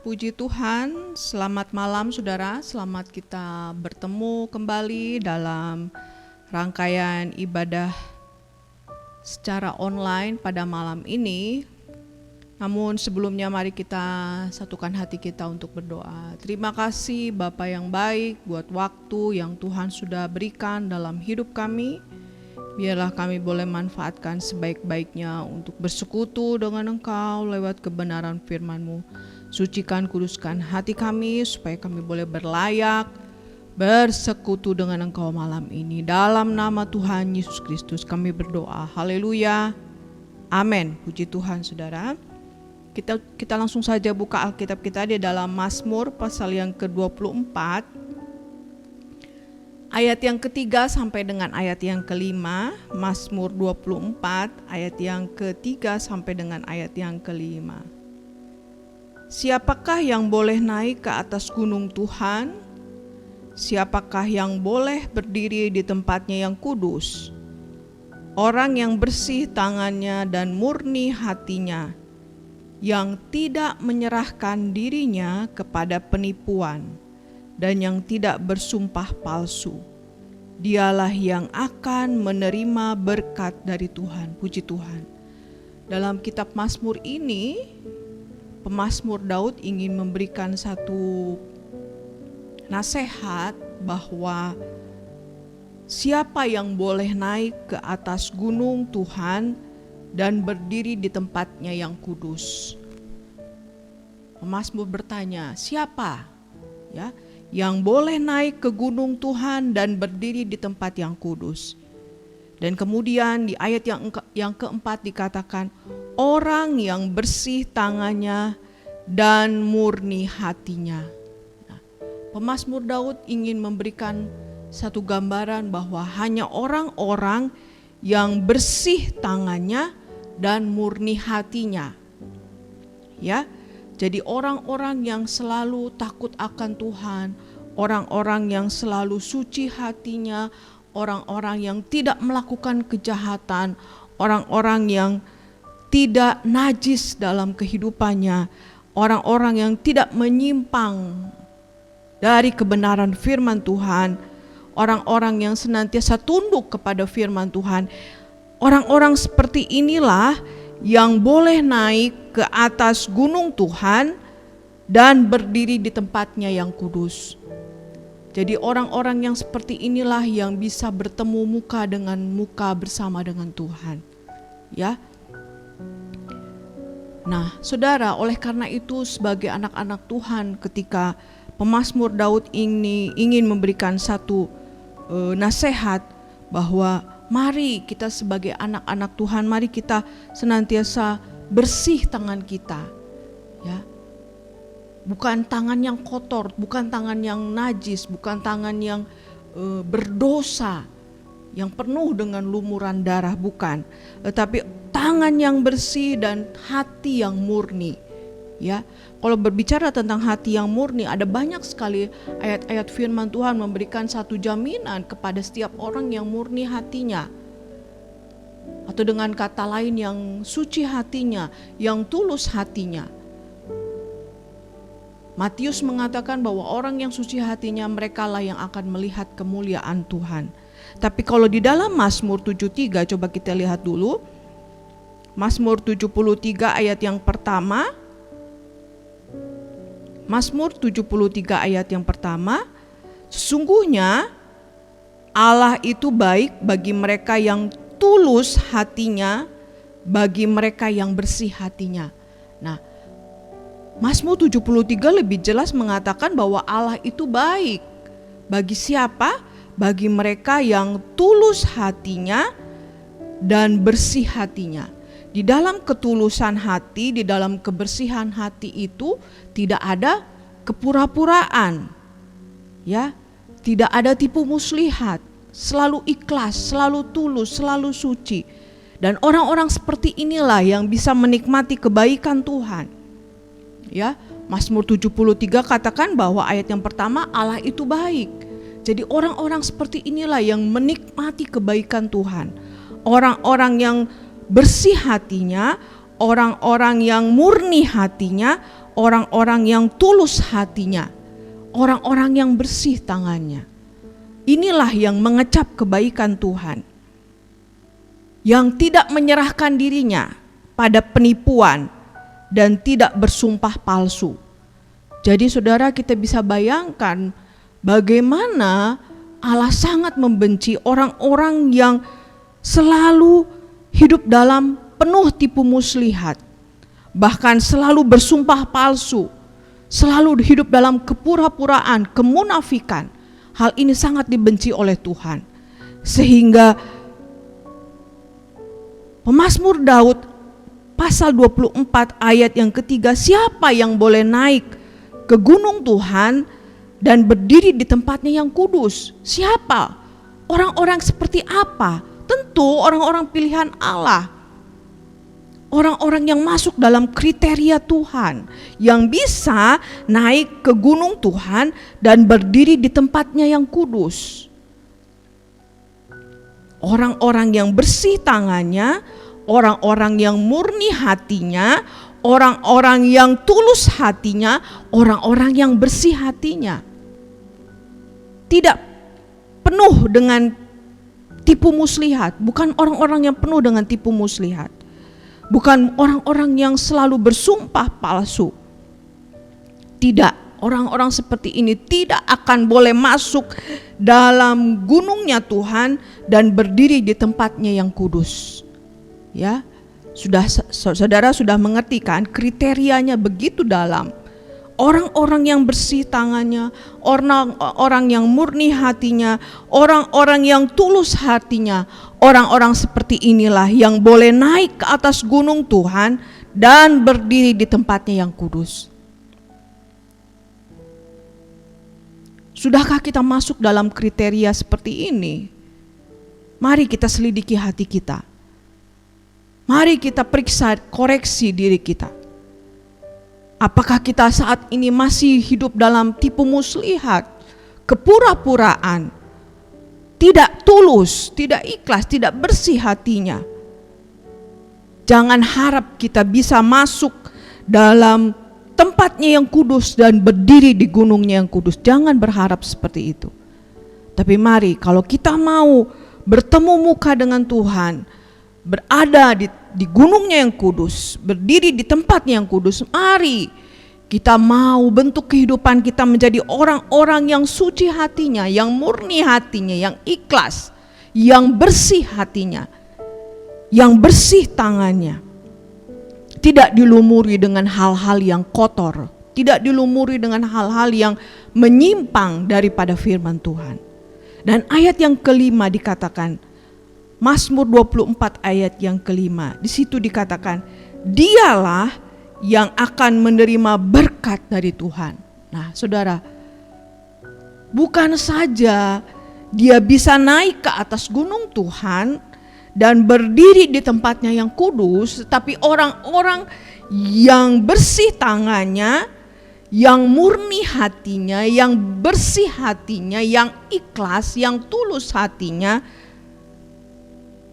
Puji Tuhan, selamat malam saudara, selamat kita bertemu kembali dalam rangkaian ibadah secara online pada malam ini. Namun sebelumnya mari kita satukan hati kita untuk berdoa. Terima kasih Bapa yang baik buat waktu yang Tuhan sudah berikan dalam hidup kami. Biarlah kami boleh manfaatkan sebaik-baiknya untuk bersekutu dengan Engkau lewat kebenaran firman-Mu. Sucikan, kuduskan hati kami supaya kami boleh berlayak bersekutu dengan Engkau malam ini. Dalam nama Tuhan Yesus Kristus kami berdoa. Haleluya. Amin. Puji Tuhan saudara. Kita langsung saja buka Alkitab kita di dalam Mazmur pasal yang ke-24. Ayat yang ketiga sampai dengan ayat yang kelima. Mazmur 24 ayat yang ketiga sampai dengan ayat yang kelima. Siapakah yang boleh naik ke atas gunung Tuhan? Siapakah yang boleh berdiri di tempatnya yang kudus? Orang yang bersih tangannya dan murni hatinya, yang tidak menyerahkan dirinya kepada penipuan dan yang tidak bersumpah palsu. Dialah yang akan menerima berkat dari Tuhan. Puji Tuhan. Dalam kitab Mazmur ini, pemazmur Daud ingin memberikan satu nasihat bahwa siapa yang boleh naik ke atas gunung Tuhan dan berdiri di tempatnya yang kudus. Pemazmur bertanya, siapa ya yang boleh naik ke gunung Tuhan dan berdiri di tempat yang kudus? Dan kemudian di ayat yang keempat dikatakan, orang yang bersih tangannya dan murni hatinya. Nah, pemazmur Daud ingin memberikan satu gambaran bahwa hanya orang-orang yang bersih tangannya dan murni hatinya. Ya. Jadi orang-orang yang selalu takut akan Tuhan, orang-orang yang selalu suci hatinya, orang-orang yang tidak melakukan kejahatan, orang-orang yang tidak najis dalam kehidupannya, orang-orang yang tidak menyimpang dari kebenaran firman Tuhan, orang-orang yang senantiasa tunduk kepada firman Tuhan. Orang-orang seperti inilah yang boleh naik ke atas gunung Tuhan dan berdiri di tempatnya yang kudus. Jadi orang-orang yang seperti inilah yang bisa bertemu muka dengan muka bersama dengan Tuhan. Ya. Nah, saudara, oleh karena itu sebagai anak-anak Tuhan, ketika pemazmur Daud ini ingin memberikan satu nasihat bahwa mari kita sebagai anak-anak Tuhan, mari kita senantiasa bersih tangan kita, ya, bukan tangan yang kotor, bukan tangan yang najis, bukan tangan yang berdosa, yang penuh dengan lumuran darah, bukan, tetapi tangan yang bersih dan hati yang murni. Ya, kalau berbicara tentang hati yang murni, ada banyak sekali ayat-ayat firman Tuhan memberikan satu jaminan kepada setiap orang yang murni hatinya. Atau dengan kata lain yang suci hatinya, yang tulus hatinya. Matius mengatakan bahwa orang yang suci hatinya merekalah yang akan melihat kemuliaan Tuhan. Tapi kalau di dalam Mazmur 73, coba kita lihat dulu. Mazmur 73 ayat yang pertama. Mazmur 73 ayat yang pertama, sesungguhnya Allah itu baik bagi mereka yang tulus hatinya, bagi mereka yang bersih hatinya. Nah, Mazmur 73 lebih jelas mengatakan bahwa Allah itu baik. Bagi siapa? Bagi mereka yang tulus hatinya dan bersih hatinya. Di dalam ketulusan hati, di dalam kebersihan hati itu tidak ada kepura-puraan. Ya, tidak ada tipu muslihat, selalu ikhlas, selalu tulus, selalu suci. Dan orang-orang seperti inilah yang bisa menikmati kebaikan Tuhan. Ya, Mazmur 73 katakan bahwa ayat yang pertama, Allah itu baik. Jadi orang-orang seperti inilah yang menikmati kebaikan Tuhan. Orang-orang yang bersih hatinya, orang-orang yang murni hatinya, orang-orang yang tulus hatinya, orang-orang yang bersih tangannya. Inilah yang mengecap kebaikan Tuhan, yang tidak menyerahkan dirinya pada penipuan dan tidak bersumpah palsu. Jadi saudara, kita bisa bayangkan bagaimana Allah sangat membenci orang-orang yang selalu hidup dalam penuh tipu muslihat, bahkan selalu bersumpah palsu, selalu hidup dalam kepura-puraan, kemunafikan. Hal ini sangat dibenci oleh Tuhan. Sehingga Pemazmur Daud pasal 24 ayat yang ketiga, siapa yang boleh naik ke gunung Tuhan dan berdiri di tempatnya yang kudus? Siapa? Orang-orang seperti apa? Tentu orang-orang pilihan Allah. Orang-orang yang masuk dalam kriteria Tuhan, yang bisa naik ke gunung Tuhan dan berdiri di tempatnya yang kudus. Orang-orang yang bersih tangannya, orang-orang yang murni hatinya, orang-orang yang tulus hatinya, orang-orang yang bersih hatinya. Tidak penuh dengan tipu muslihat, bukan orang-orang yang penuh dengan tipu muslihat. Bukan orang-orang yang selalu bersumpah palsu. Tidak, orang-orang seperti ini tidak akan boleh masuk dalam gunungnya Tuhan dan berdiri di tempatnya yang kudus. Ya, saudara sudah mengerti kan, kriterianya begitu dalam. Orang-orang yang bersih tangannya, orang-orang yang murni hatinya, orang-orang yang tulus hatinya, orang-orang seperti inilah yang boleh naik ke atas gunung Tuhan dan berdiri di tempatnya yang kudus. Sudahkah kita masuk dalam kriteria seperti ini? Mari kita selidiki hati kita. Mari kita periksa, koreksi diri kita. Apakah kita saat ini masih hidup dalam tipu muslihat, kepura-puraan, tidak tulus, tidak ikhlas, tidak bersih hatinya? Jangan harap kita bisa masuk dalam tempatnya yang kudus dan berdiri di gunungnya yang kudus. Jangan berharap seperti itu. Tapi mari, kalau kita mau bertemu muka dengan Tuhan, berada di gunungnya yang kudus, berdiri di tempatnya yang kudus, mari kita mau bentuk kehidupan kita menjadi orang-orang yang suci hatinya, yang murni hatinya, yang ikhlas, yang bersih hatinya, yang bersih tangannya, tidak dilumuri dengan hal-hal yang kotor, tidak dilumuri dengan hal-hal yang menyimpang daripada firman Tuhan. Dan ayat yang kelima dikatakan, Mazmur 24 ayat yang kelima, di situ dikatakan, dialah yang akan menerima berkat dari Tuhan. Nah saudara, bukan saja dia bisa naik ke atas gunung Tuhan dan berdiri di tempatnya yang kudus, tetapi orang-orang yang bersih tangannya, yang murni hatinya, yang bersih hatinya, yang ikhlas, yang tulus hatinya,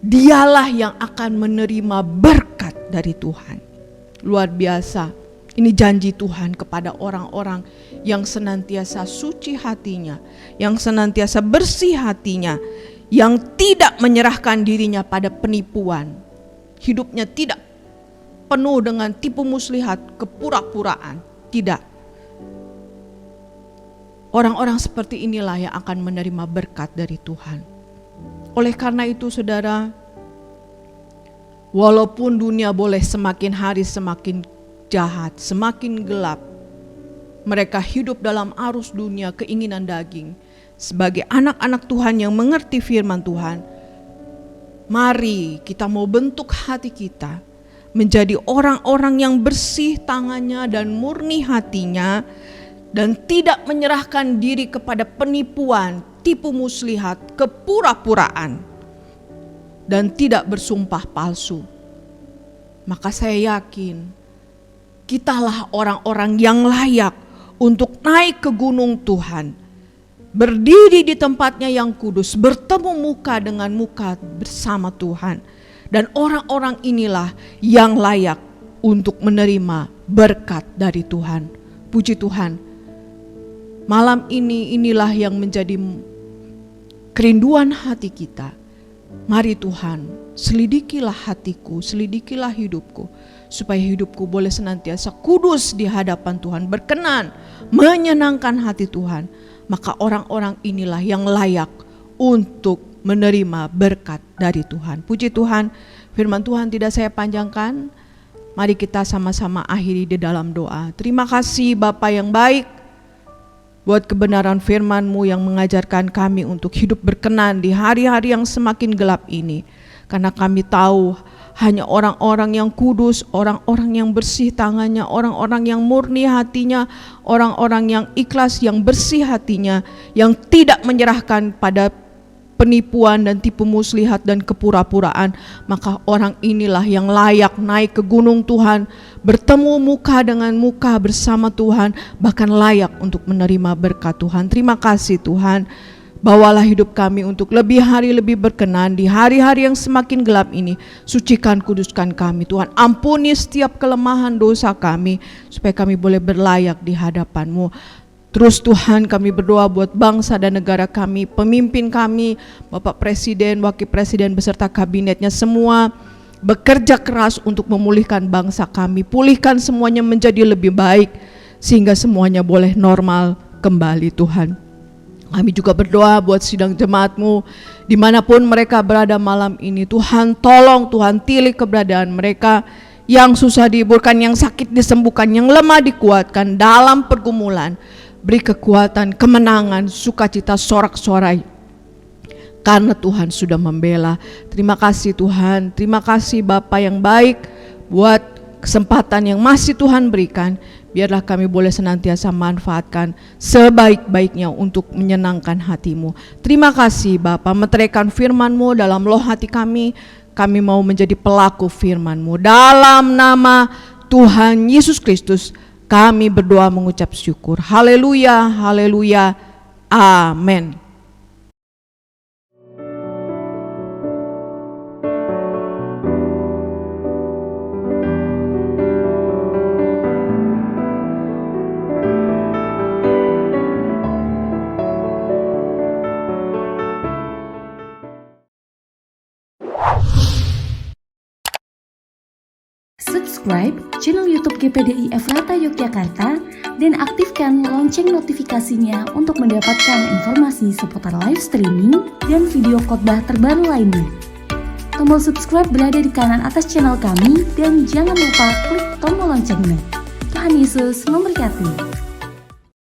dialah yang akan menerima berkat dari Tuhan. Luar biasa. Ini janji Tuhan kepada orang-orang yang senantiasa suci hatinya, yang senantiasa bersih hatinya, yang tidak menyerahkan dirinya pada penipuan. Hidupnya tidak penuh dengan tipu muslihat, kepura-puraan. Tidak. Orang-orang seperti inilah yang akan menerima berkat dari Tuhan. Oleh karena itu saudara, walaupun dunia boleh semakin hari semakin jahat, semakin gelap, mereka hidup dalam arus dunia keinginan daging. Sebagai anak-anak Tuhan yang mengerti firman Tuhan, mari kita mau bentuk hati kita menjadi orang-orang yang bersih tangannya dan murni hatinya, dan tidak menyerahkan diri kepada penipuan, tipu muslihat, kepura-puraan, dan tidak bersumpah palsu. Maka saya yakin kitalah orang-orang yang layak untuk naik ke gunung Tuhan, berdiri di tempatnya yang kudus, bertemu muka dengan muka bersama Tuhan. Dan orang-orang inilah yang layak untuk menerima berkat dari Tuhan. Puji Tuhan. Malam inilah yang menjadi kerinduan hati kita. Mari Tuhan, selidikilah hatiku, selidikilah hidupku, supaya hidupku boleh senantiasa kudus di hadapan Tuhan, berkenan, menyenangkan hati Tuhan. Maka orang-orang inilah yang layak untuk menerima berkat dari Tuhan. Puji Tuhan, firman Tuhan tidak saya panjangkan. Mari kita sama-sama akhiri di dalam doa. Terima kasih Bapa yang baik, buat kebenaran firman-Mu yang mengajarkan kami untuk hidup berkenan di hari-hari yang semakin gelap ini. Karena kami tahu hanya orang-orang yang kudus, orang-orang yang bersih tangannya, orang-orang yang murni hatinya, orang-orang yang ikhlas, yang bersih hatinya, yang tidak menyerahkan pada penipuan dan tipu muslihat dan kepura-puraan, maka orang inilah yang layak naik ke gunung Tuhan, bertemu muka dengan muka bersama Tuhan, bahkan layak untuk menerima berkat Tuhan. Terima kasih Tuhan. Bawalah hidup kami untuk lebih hari lebih berkenan di hari-hari yang semakin gelap ini. Sucikan, kuduskan kami Tuhan. Ampuni setiap kelemahan dosa kami, supaya kami boleh berlayak di hadapan-Mu. Terus Tuhan, kami berdoa buat bangsa dan negara kami, pemimpin kami, Bapak Presiden, Wakil Presiden beserta kabinetnya, semua bekerja keras untuk memulihkan bangsa kami. Pulihkan semuanya menjadi lebih baik, sehingga semuanya boleh normal kembali Tuhan. Kami juga berdoa buat sidang jemaat-Mu dimanapun mereka berada malam ini. Tuhan tolong, Tuhan tilik keberadaan mereka, yang susah dihiburkan, yang sakit disembuhkan, yang lemah dikuatkan dalam pergumulan. Beri kekuatan, kemenangan, sukacita, sorak-sorai, karena Tuhan sudah membela. Terima kasih Tuhan, terima kasih Bapa yang baik buat kesempatan yang masih Tuhan berikan. Biarlah kami boleh senantiasa manfaatkan sebaik-baiknya untuk menyenangkan hati-Mu. Terima kasih Bapa, meteraikan firman-Mu dalam loh hati kami. Kami mau menjadi pelaku firman-Mu. Dalam nama Tuhan Yesus Kristus kami berdoa mengucap syukur. Haleluya, haleluya, amin. Subscribe channel YouTube GPDI Efrata Yogyakarta dan aktifkan lonceng notifikasinya untuk mendapatkan informasi seputar live streaming dan video khotbah terbaru lainnya. Tombol subscribe berada di kanan atas channel kami dan jangan lupa klik tombol loncengnya. Tuhan Yesus memberkati.